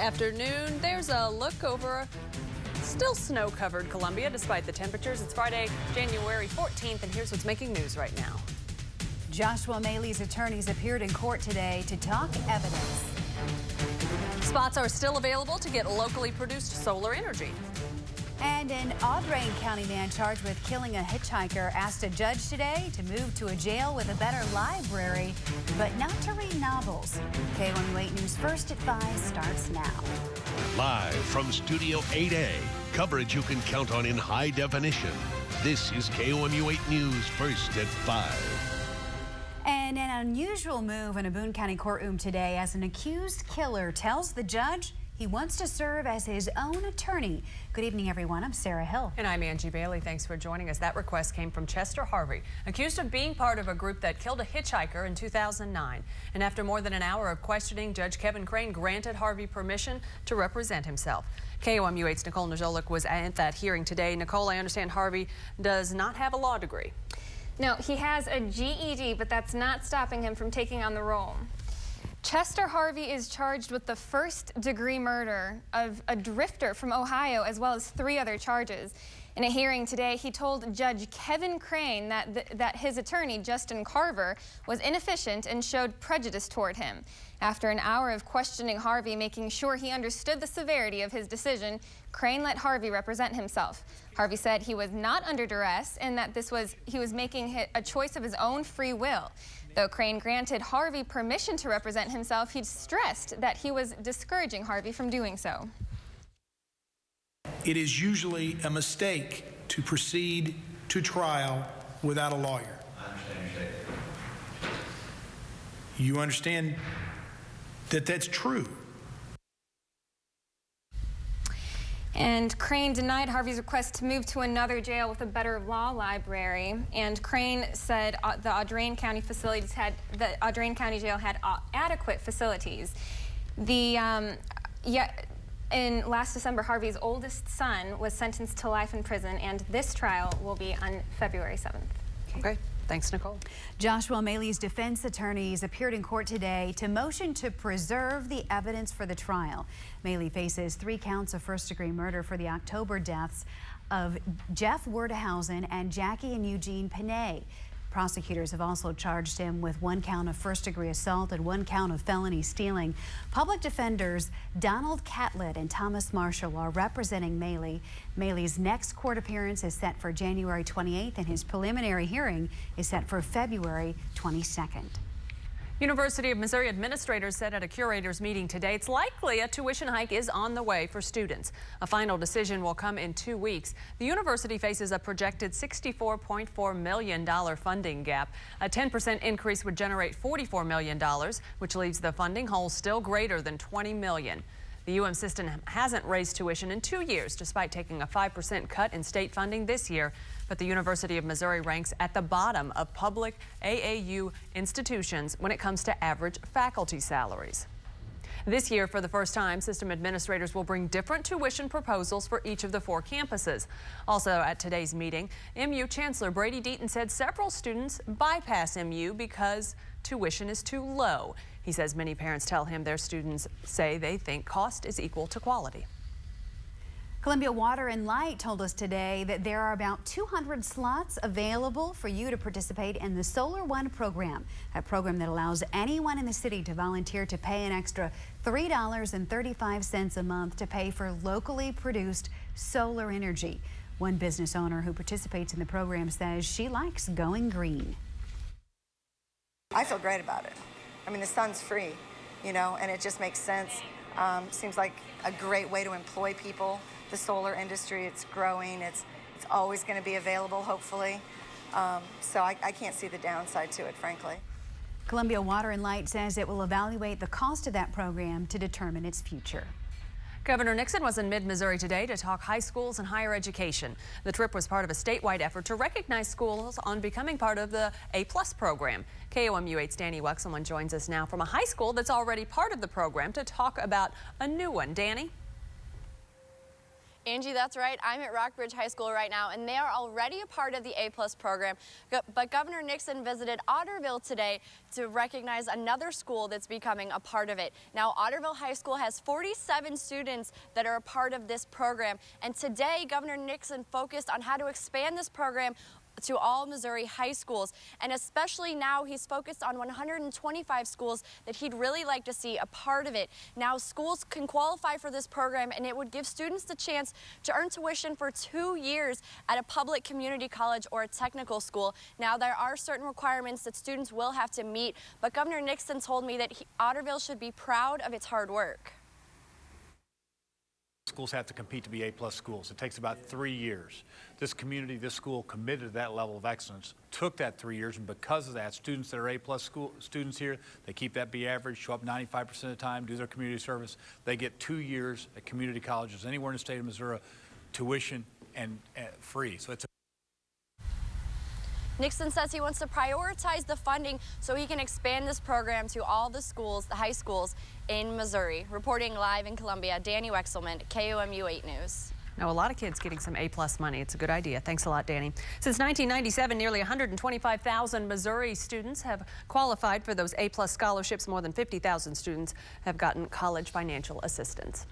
afternoon. There's a look over still snow-covered Columbia despite the temperatures. It's Friday, January 14th, and here's what's making news right now. Joshua Maley's attorneys appeared in court today to talk evidence. Spots are still available to get locally produced solar energy. And an Audrain County man charged with killing a hitchhiker asked a judge today to move to a jail with a better library, but not to read novels. KOMU8 News First at 5 starts now. Live from Studio 8A, coverage you can count on in high definition. This is KOMU8 News First at 5. And an unusual move in a Boone County courtroom today as an accused killer tells the judge he wants to serve as his own attorney. Good evening, everyone. I'm Sarah Hill. And I'm Angie Bailey. Thanks for joining us. That request came from Chester Harvey, accused of being part of a group that killed a hitchhiker in 2009. And after more than an hour of questioning, Judge Kevin Crane granted Harvey permission to represent himself. KOMU8's Nicole Nozolik was at that hearing today. Nicole, I understand Harvey does not have a law degree. No, he has a GED, but that's not stopping him from taking on the role. Chester Harvey is charged with the first-degree murder of a drifter from Ohio, as well as 3 other charges. In a hearing today, he told Judge Kevin Crane that his attorney, Justin Carver, was inefficient and showed prejudice toward him. After an hour of questioning Harvey, making sure he understood the severity of his decision, Crane let Harvey represent himself. Harvey said he was not under duress and that he was making a choice of his own free will. Though Crane granted Harvey permission to represent himself, he stressed that he was discouraging Harvey from doing so. It is usually a mistake to proceed to trial without a lawyer. I understand your statement. You understand that that's true. And Crane denied Harvey's request to move to another jail with a better law library. And Crane said the Audrain County jail had adequate facilities. In last December, Harvey's oldest son was sentenced to life in prison, and this trial will be on February 7th. Okay. Thanks, Nicole. Joshua Maley's defense attorneys appeared in court today to motion to preserve the evidence for the trial. Maley faces 3 counts of first-degree murder for the October deaths of Jeff Werdehausen and Jackie and Eugene Panay. Prosecutors have also charged him with 1 count of first-degree assault and 1 count of felony stealing. Public defenders Donald Catlett and Thomas Marshall are representing Maley. Maley's next court appearance is set for January 28th, and his preliminary hearing is set for February 22nd. University of Missouri administrators said at a curators meeting today it's likely a tuition hike is on the way for students. A final decision will come in 2 weeks. The university faces a projected $64.4 million funding gap. A 10% increase would generate $44 million, which leaves the funding hole still greater than $20 million. The UM system hasn't raised tuition in 2 years, despite taking a 5% cut in state funding this year. But the University of Missouri ranks at the bottom of public AAU institutions when it comes to average faculty salaries. This year, for the first time, system administrators will bring different tuition proposals for each of the 4 campuses. Also at today's meeting, MU Chancellor Brady Deaton said several students bypass MU because tuition is too low. He says many parents tell him their students say they think cost is equal to quality. Columbia Water and Light told us today that there are about 200 slots available for you to participate in the Solar One program, a program that allows anyone in the city to volunteer to pay an extra $3.35 a month to pay for locally produced solar energy. One business owner who participates in the program says she likes going green. I feel great about it. I mean, the sun's free, you know, and it just makes sense. Seems like a great way to employ people. The solar industry, it's growing. It's always going to be available, hopefully. So I can't see the downside to it, frankly. Columbia Water and Light says it will evaluate the cost of that program to determine its future. Governor Nixon was in mid-Missouri today to talk high schools and higher education. The trip was part of a statewide effort to recognize schools on becoming part of the A+ program. KOMU8's Danny Wexelman joins us now from a high school that's already part of the program to talk about a new one. Danny? Angie, that's right. I'm at Rockbridge High School right now, and they are already a part of the A+ program. But Governor Nixon visited Otterville today to recognize another school that's becoming a part of it. Now, Otterville High School has 47 students that are a part of this program. And today, Governor Nixon focused on how to expand this program to all Missouri high schools, and especially now he's focused on 125 schools that he'd really like to see a part of it. Now schools can qualify for this program, and it would give students the chance to earn tuition for 2 years at a public community college or a technical school. Now there are certain requirements that students will have to meet, but Governor Nixon told me that Otterville should be proud of its hard work. Schools have to compete to be A+ schools. It takes about 3 years. This community, this school committed to that level of excellence, took that 3 years, and because of that, students that are A+ school students here, they keep that B average, show up 95% of the time, do their community service. They get 2 years at community colleges anywhere in the state of Missouri, tuition and free. So it's Nixon says he wants to prioritize the funding so he can expand this program to all the schools, the high schools in Missouri. Reporting live in Columbia, Danny Wexelman, KOMU 8 News. Now, a lot of kids getting some A+ money. It's a good idea. Thanks a lot, Danny. Since 1997, nearly 125,000 Missouri students have qualified for those A+ scholarships. More than 50,000 students have gotten college financial assistance.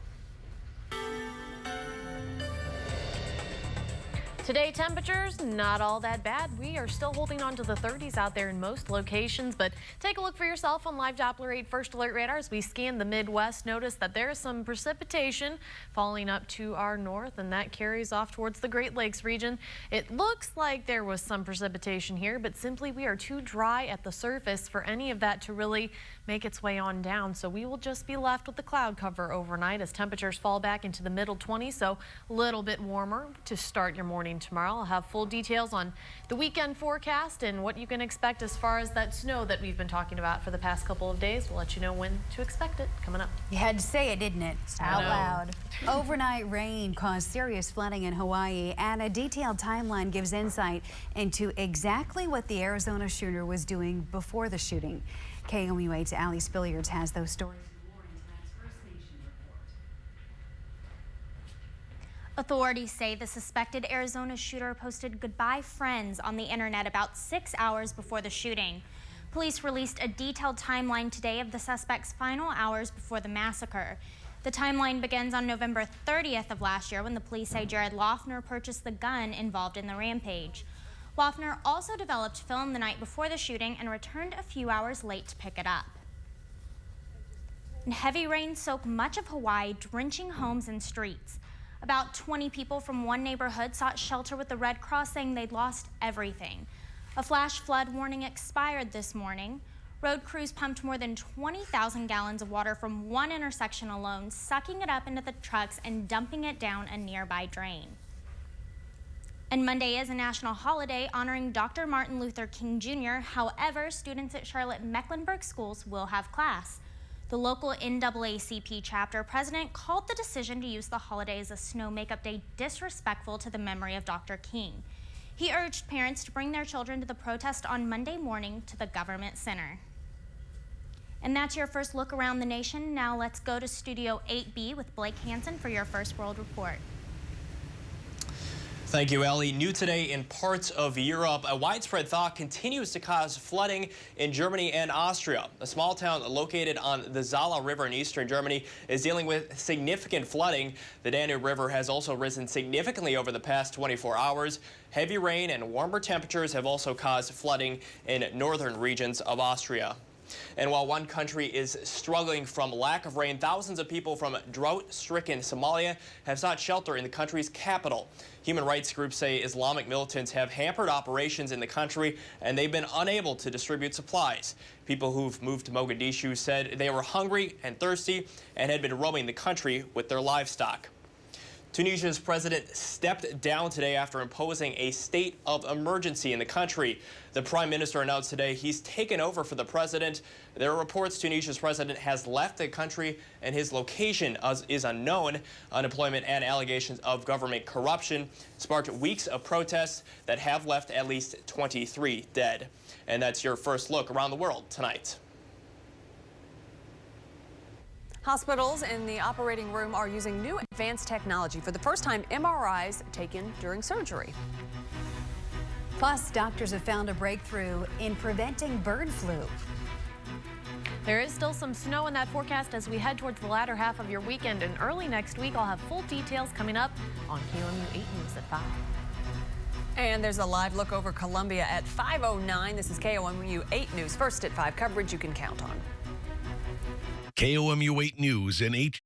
Today, temperatures not all that bad. We are still holding on to the 30s out there in most locations, but take a look for yourself on Live Doppler 8 First Alert Radar. As we scan the Midwest, notice that there is some precipitation falling up to our north, and that carries off towards the Great Lakes region. It looks like there was some precipitation here, but simply we are too dry at the surface for any of that to really make its way on down. So we will just be left with the cloud cover overnight as temperatures fall back into the middle 20s, so a little bit warmer to start your morning tomorrow. I'll have full details on the weekend forecast and what you can expect as far as that snow that we've been talking about for the past couple of days. We'll let you know when to expect it coming up. You had to say it, didn't it? Out loud. Overnight rain caused serious flooding in Hawaii, and a detailed timeline gives insight into exactly what the Arizona shooter was doing before the shooting. KOMU 8's Allie Spilliards has those stories. Authorities say the suspected Arizona shooter posted goodbye friends on the internet about 6 hours before the shooting. Police released a detailed timeline today of the suspect's final hours before the massacre. The timeline begins on November 30th of last year when the police say Jared Loeffner purchased the gun involved in the rampage. Loeffner also developed film the night before the shooting and returned a few hours late to pick it up. And heavy rain soaked much of Hawaii, drenching homes and streets. About 20 people from one neighborhood sought shelter with the Red Cross, saying they'd lost everything. A flash flood warning expired this morning. Road crews pumped more than 20,000 gallons of water from one intersection alone, sucking it up into the trucks and dumping it down a nearby drain. And Monday is a national holiday honoring Dr. Martin Luther King Jr. However, students at Charlotte Mecklenburg schools will have class. The local NAACP chapter president called the decision to use the holiday as a snow makeup day disrespectful to the memory of Dr. King. He urged parents to bring their children to the protest on Monday morning to the government center. And that's your first look around the nation. Now let's go to Studio 8B with Blake Hansen for your First World Report. Thank you, Ellie. New today in parts of Europe, a widespread thaw continues to cause flooding in Germany and Austria. A small town located on the Zala River in eastern Germany is dealing with significant flooding. The Danube River has also risen significantly over the past 24 hours. Heavy rain and warmer temperatures have also caused flooding in northern regions of Austria. And while one country is struggling from lack of rain, thousands of people from drought-stricken Somalia have sought shelter in the country's capital. Human rights groups say Islamic militants have hampered operations in the country, and they've been unable to distribute supplies. People who've moved to Mogadishu said they were hungry and thirsty and had been roaming the country with their livestock. Tunisia's president stepped down today after imposing a state of emergency in the country. The prime minister announced today he's taken over for the president. There are reports Tunisia's president has left the country and his location is unknown. Unemployment and allegations of government corruption sparked weeks of protests that have left at least 23 dead. And that's your first look around the world tonight. Hospitals in the operating room are using new advanced technology. For the first time, MRIs taken during surgery. Plus, doctors have found a breakthrough in preventing bird flu. There is still some snow in that forecast as we head towards the latter half of your weekend, and early next week I'll have full details coming up on KOMU 8 News at 5. And there's a live look over Columbia at 5:09. This is KOMU 8 News, first at 5, coverage you can count on. KOMU 8 News in 8